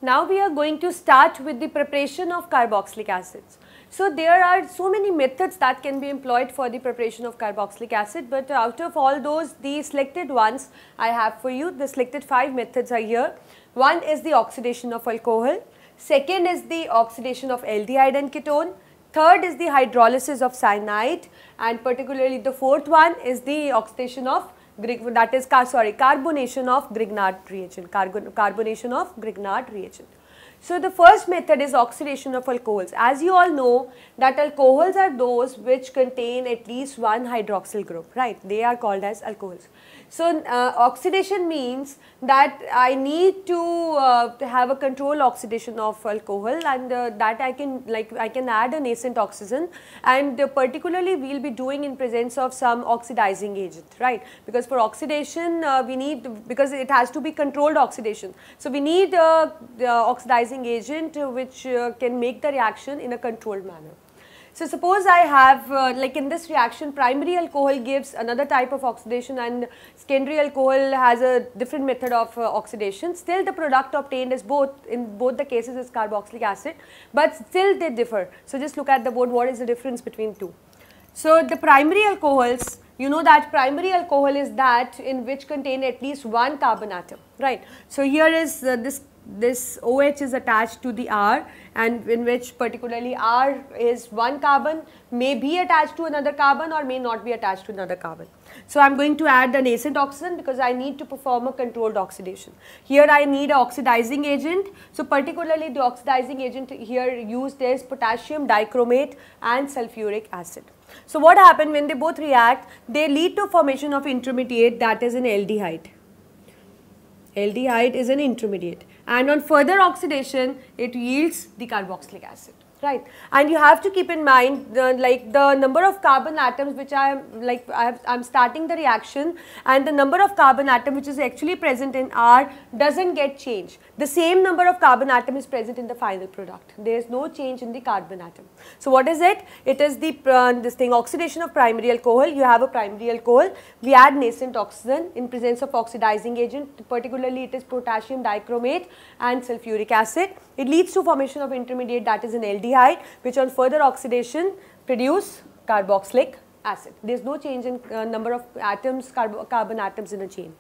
Now we are going to start with the preparation of carboxylic acids. So there are so many methods that can be employed for the preparation of carboxylic acid, but out of all those, the selected ones I have for you, the selected 5 methods are here. One is the oxidation of alcohol, second is the oxidation of aldehyde and ketone, third is the hydrolysis of cyanide, and particularly the fourth one is the oxidation of carbonation of Grignard reagent, carbonation of Grignard reagent. So the first method is oxidation of alcohols. As you all know that alcohols are those which contain at least one hydroxyl group, right? They are called as alcohols. So oxidation means that I need to have a control oxidation of alcohol, and that I can add a nascent oxygen, and particularly we will be doing in presence of some oxidizing agent, right? Because for oxidation we need, because it has to be controlled oxidation. So we need the oxidizing agent which can make the reaction in a controlled manner. So suppose I have like in this reaction primary alcohol gives another type of oxidation and secondary alcohol has a different method of oxidation. Still the product obtained is in both the cases is carboxylic acid, but still they differ. So just look at the board, what is the difference between two. So the primary alcohols, you know that primary alcohol is that in which contain at least one carbon atom, right. So here is this OH is attached to the R, and in which particularly R is one carbon, may be attached to another carbon or may not be attached to another carbon. So I am going to add the nascent oxygen because I need to perform a controlled oxidation. Here I need an oxidizing agent. So particularly the oxidizing agent here used is potassium dichromate and sulfuric acid. So what happened when they both react? They lead to formation of intermediate, that is an aldehyde. Aldehyde is an intermediate, and on further oxidation it yields the carboxylic acid, right. And you have to keep in mind the number of carbon atoms which I'm starting the reaction, and the number of carbon atom which is actually present in R doesn't get changed. The same number of carbon atom is present in the final product. There is no change in the carbon atom. So what is it? It is the oxidation of primary alcohol. You have a primary alcohol. We add nascent oxygen in presence of oxidizing agent. Particularly it is potassium dichromate and sulfuric acid. It leads to formation of intermediate, that is an aldehyde, which on further oxidation produce carboxylic acid. There is no change in number of atoms, carbon atoms in a chain.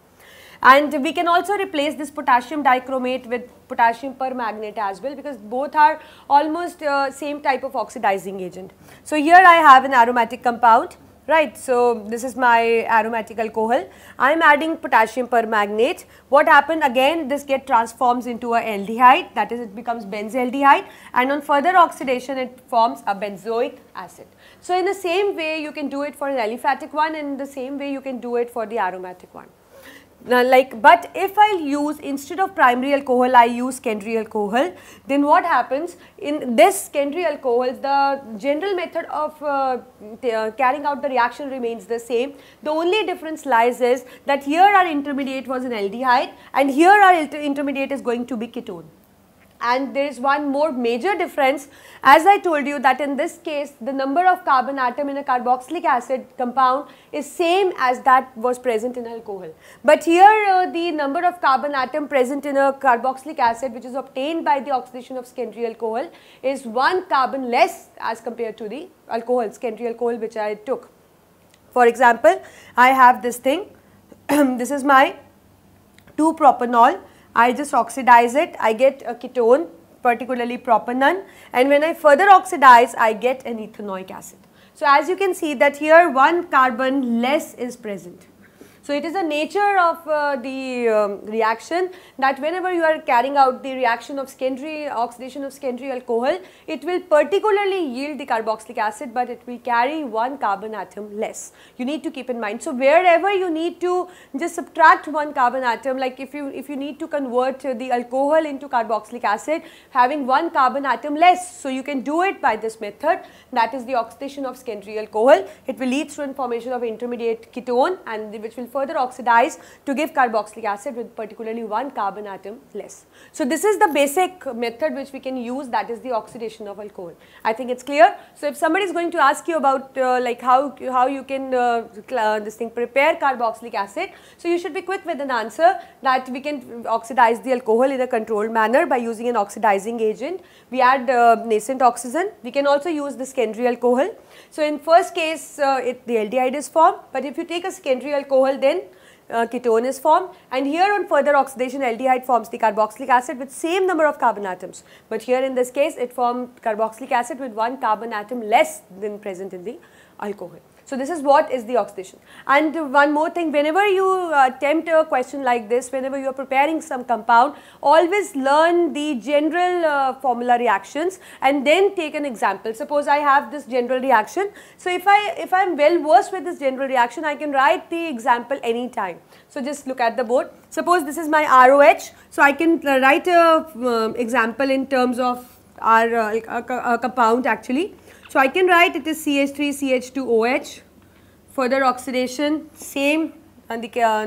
And we can also replace this potassium dichromate with potassium permanganate as well, because both are almost same type of oxidizing agent. So here I have an aromatic compound, right. So this is my aromatic alcohol. I am adding potassium permanganate. What happened again? This get transforms into a aldehyde, that is it becomes benzaldehyde, and on further oxidation it forms a benzoic acid. So in the same way you can do it for an aliphatic one, and in the same way you can do it for the aromatic one. But if I use, instead of primary alcohol I use secondary alcohol, then what happens? In this secondary alcohol the general method of carrying out the reaction remains the same. The only difference lies is that here our intermediate was an aldehyde and here our intermediate is going to be ketone. And there is one more major difference, as I told you that in this case the number of carbon atom in a carboxylic acid compound is same as that was present in alcohol. But here the number of carbon atom present in a carboxylic acid which is obtained by the oxidation of secondary alcohol is one carbon less as compared to the alcohol, secondary alcohol which I took. For example, I have this thing, this is my 2-propanol. I just oxidize it, I get a ketone, particularly propanone, and when I further oxidize I get an ethanoic acid. So as you can see that here one carbon less is present. So it is the nature of the reaction that whenever you are carrying out the reaction of secondary oxidation of secondary alcohol, it will particularly yield the carboxylic acid, but it will carry one carbon atom less. You need to keep in mind. So wherever you need to just subtract one carbon atom, like if you need to convert the alcohol into carboxylic acid having one carbon atom less, so you can do it by this method, that is the oxidation of secondary alcohol. It will lead to formation of intermediate ketone, and which will further oxidize to give carboxylic acid with particularly one carbon atom less. So this is the basic method which we can use, that is the oxidation of alcohol. I think it's clear. So if somebody is going to ask you about like how you can prepare carboxylic acid, so you should be quick with an answer that we can oxidize the alcohol in a controlled manner by using an oxidizing agent. We add nascent oxygen. We can also use the secondary alcohol. So in first case the aldehyde is formed, but if you take a secondary alcohol, then ketone is formed, and here on further oxidation aldehyde forms the carboxylic acid with same number of carbon atoms, but here in this case it formed carboxylic acid with one carbon atom less than present in the alcohol. So this is what is the oxidation. And one more thing, whenever you attempt a question like this, whenever you are preparing some compound, always learn the general formula reactions and then take an example. Suppose I have this general reaction. So if I am well versed with this general reaction, I can write the example anytime. So just look at the board. Suppose this is my ROH. So I can write a example in terms of our compound actually. So I can write it is CH3CH2OH, further oxidation, same and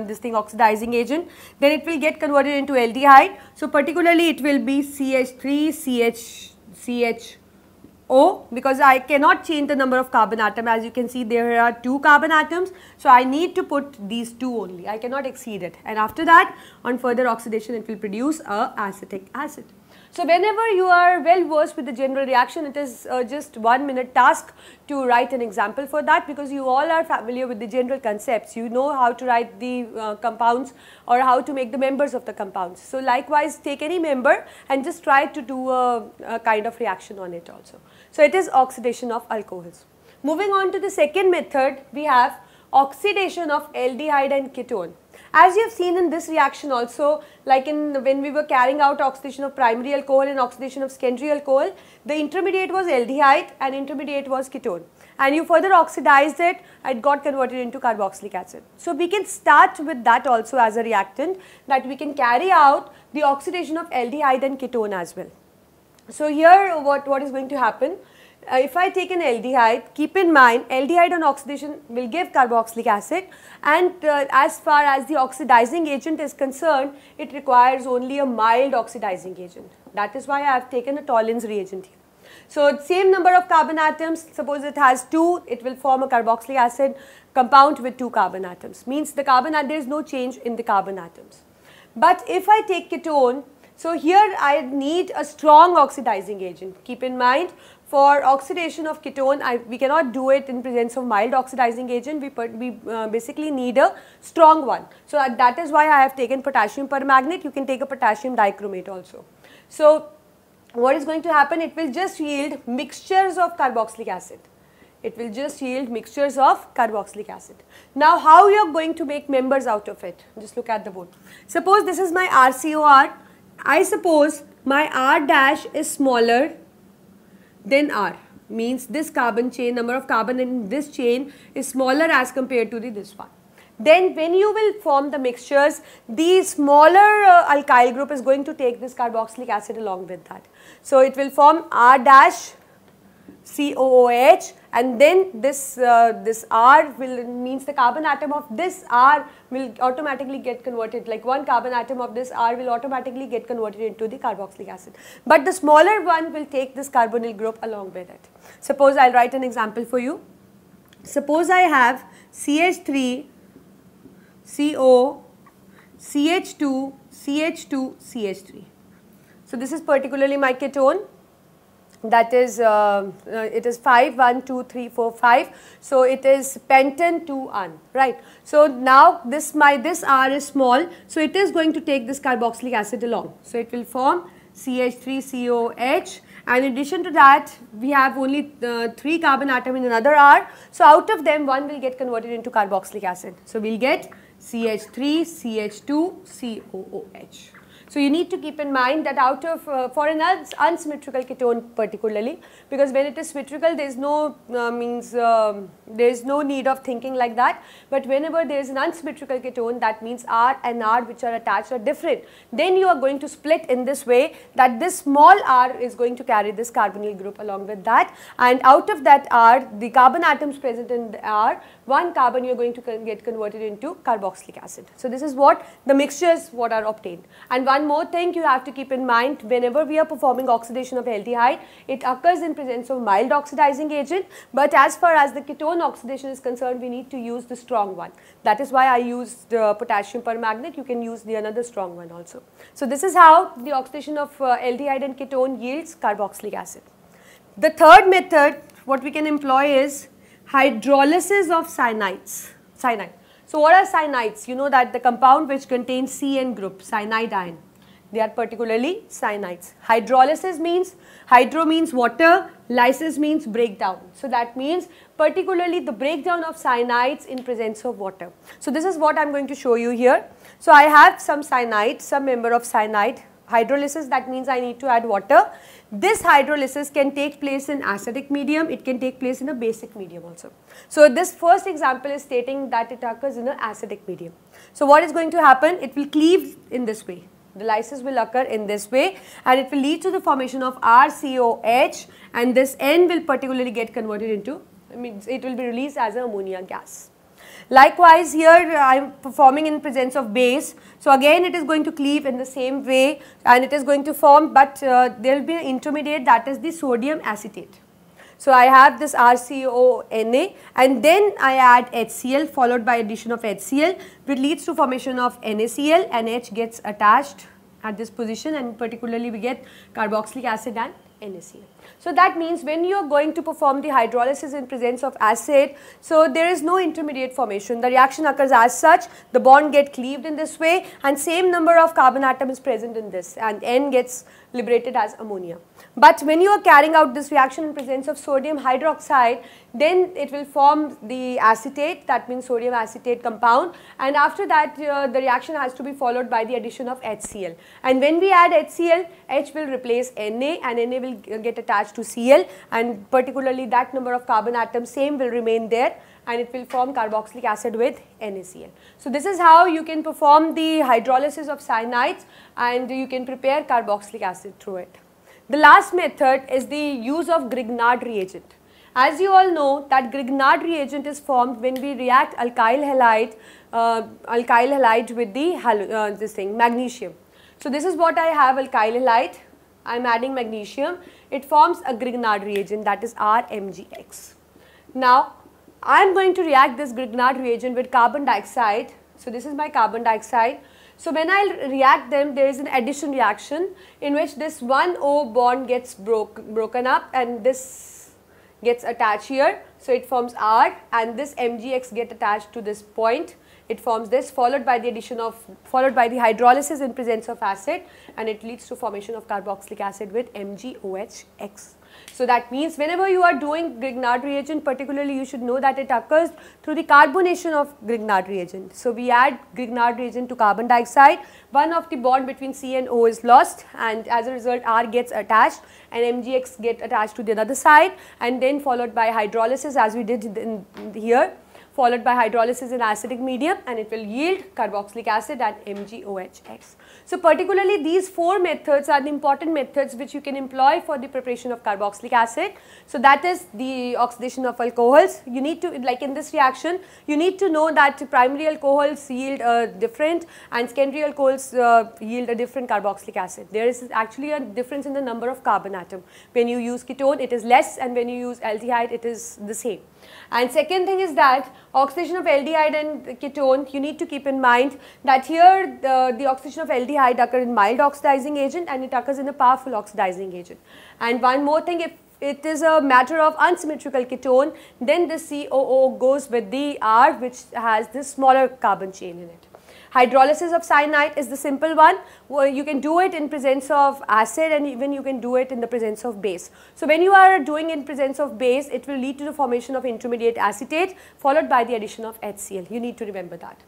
this thing oxidizing agent, then it will get converted into aldehyde. So particularly it will be CH3CHO, because I cannot change the number of carbon atom. As you can see, there are 2 carbon atoms, so I need to put these 2 only, I cannot exceed it, and after that on further oxidation it will produce a acetic acid. So whenever you are well versed with the general reaction, it is just 1 minute task to write an example for that, because you all are familiar with the general concepts. You know how to write the compounds or how to make the members of the compounds. So likewise, take any member and just try to do a kind of reaction on it also. So it is oxidation of alcohols. Moving on to the second method, we have oxidation of aldehyde and ketone. As you have seen in this reaction also, like when we were carrying out oxidation of primary alcohol and oxidation of secondary alcohol, the intermediate was aldehyde and intermediate was ketone, and you further oxidized it, it got converted into carboxylic acid. So we can start with that also as a reactant, that we can carry out the oxidation of aldehyde and ketone as well. So here what is going to happen? If I take an aldehyde, keep in mind aldehyde on oxidation will give carboxylic acid, and as far as the oxidizing agent is concerned, it requires only a mild oxidizing agent. That is why I have taken a Tollens reagent here. So same number of carbon atoms, suppose it has 2, it will form a carboxylic acid compound with 2 carbon atoms, means the there is no change in the carbon atoms. But if I take ketone, so here I need a strong oxidizing agent. Keep in mind, for oxidation of ketone, we cannot do it in presence of mild oxidizing agent. We basically need a strong one. So that is why I have taken potassium permanganate. You can take a potassium dichromate also. So what is going to happen? It will just yield mixtures of carboxylic acid. It will just yield mixtures of carboxylic acid. Now how you are going to make members out of it? Just look at the board. Suppose this is my RCOR. I suppose my R dash is smaller then R, means this carbon chain, number of carbon in this chain is smaller as compared to this one. Then when you will form the mixtures, the smaller alkyl group is going to take this carboxylic acid along with that. So it will form R dash COOH, and then this R will means the carbon atom of this R will automatically get converted, like one carbon atom of this R will automatically get converted into the carboxylic acid. But the smaller one will take this carbonyl group along with it. Suppose I will write an example for you. Suppose I have CH3, CO, CH2, CH2, CH3. So this is particularly my ketone. That is it is 5, 1, 2, 3, 4, 5. So it is pentan 2-1, right? So now this R is small, so it is going to take this carboxylic acid along. So it will form CH3COH, and in addition to that we have only 3 carbon atom in another R. So out of them one will get converted into carboxylic acid. So we will get CH3CH2COOH. So you need to keep in mind that out of, for an unsymmetrical ketone particularly, because when it is symmetrical there is no there is no need of thinking like that, but whenever there is an unsymmetrical ketone, that means R and R which are attached are different. Then you are going to split in this way that this small r is going to carry this carbonyl group along with that, and out of that R, the carbon atoms present in the R, one carbon you are going to get converted into carboxylic acid. So this is what the mixtures what are obtained. And one more thing you have to keep in mind, whenever we are performing oxidation of aldehyde, it occurs in presence of mild oxidizing agent, but as far as the ketone oxidation is concerned, we need to use the strong one. That is why I used potassium permanganate. You can use the another strong one also. So this is how the oxidation of aldehyde and ketone yields carboxylic acid. The third method what we can employ is hydrolysis of cyanides. Cyanide. So what are cyanides? You know that the compound which contains CN group, cyanide ion. They are particularly cyanides. Hydrolysis means, hydro means water, lysis means breakdown. So that means particularly the breakdown of cyanides in presence of water. So this is what I am going to show you here. So I have some cyanide, some member of cyanide. Hydrolysis, that means I need to add water. This hydrolysis can take place in acidic medium, it can take place in a basic medium also. So this first example is stating that it occurs in an acidic medium. So what is going to happen? It will cleave in this way. The lysis will occur in this way and it will lead to the formation of RCOH, and this N will particularly get converted into, it will be released as an ammonia gas. Likewise here I am performing in presence of base. So again it is going to cleave in the same way and it is going to form, but there will be an intermediate, that is the sodium acetate. So I have this RCONA and then I add HCl followed by addition of HCl, which leads to formation of NaCl, and H gets attached at this position, and particularly we get carboxylic acid and NaCl. So that means when you are going to perform the hydrolysis in presence of acid, so there is no intermediate formation. The reaction occurs as such, the bond get cleaved in this way and same number of carbon atom is present in this, and N gets liberated as ammonia. But when you are carrying out this reaction in presence of sodium hydroxide, then it will form the acetate, that means sodium acetate compound, and after that the reaction has to be followed by the addition of HCl. And when we add HCl, H will replace Na and Na will get attached to Cl, and particularly that number of carbon atoms same will remain there and it will form carboxylic acid with NaCl. So this is how you can perform the hydrolysis of cyanides and you can prepare carboxylic acid through it. The last method is the use of Grignard reagent. As you all know that Grignard reagent is formed when we react alkyl halide with the magnesium. So this is what I have, alkyl halide, I am adding magnesium, it forms a Grignard reagent, that is RMgX. Now I am going to react this Grignard reagent with carbon dioxide. So this is my carbon dioxide. So when I react them, there is an addition reaction in which this 1O bond gets broken up and this gets attached here. So it forms R and this MgX get attached to this point. It forms this, followed by the hydrolysis in presence of acid, and it leads to formation of carboxylic acid with MgOHX. So that means whenever you are doing Grignard reagent, particularly you should know that it occurs through the carbonation of Grignard reagent. So we add Grignard reagent to carbon dioxide, one of the bond between C and O is lost, and as a result R gets attached and MgX get attached to the other side, and then followed by hydrolysis as we did here, followed by hydrolysis in acidic medium, and it will yield carboxylic acid and MgOHX. So particularly these four methods are the important methods which you can employ for the preparation of carboxylic acid. So that is the oxidation of alcohols. You need to, like in this reaction, you need to know that primary alcohols yield different and secondary alcohols yield a different carboxylic acid. There is actually a difference in the number of carbon atom. When you use ketone it is less, and when you use aldehyde it is the same. And second thing is that oxidation of aldehyde and ketone, you need to keep in mind that here the oxidation of aldehyde occurs in mild oxidizing agent and it occurs in a powerful oxidizing agent. And one more thing, if it is a matter of unsymmetrical ketone, then the COO goes with the R which has this smaller carbon chain in it. Hydrolysis of cyanide is the simple one. Well, you can do it in presence of acid and even you can do it in the presence of base. So when you are doing in presence of base, it will lead to the formation of intermediate acetate followed by the addition of HCl. You need to remember that.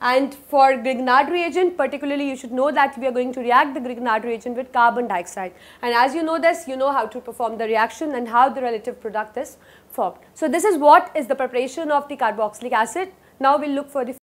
And for Grignard reagent particularly, you should know that we are going to react the Grignard reagent with carbon dioxide. And as you know this, you know how to perform the reaction and how the relative product is formed. So this is what is the preparation of the carboxylic acid. Now we'll look for the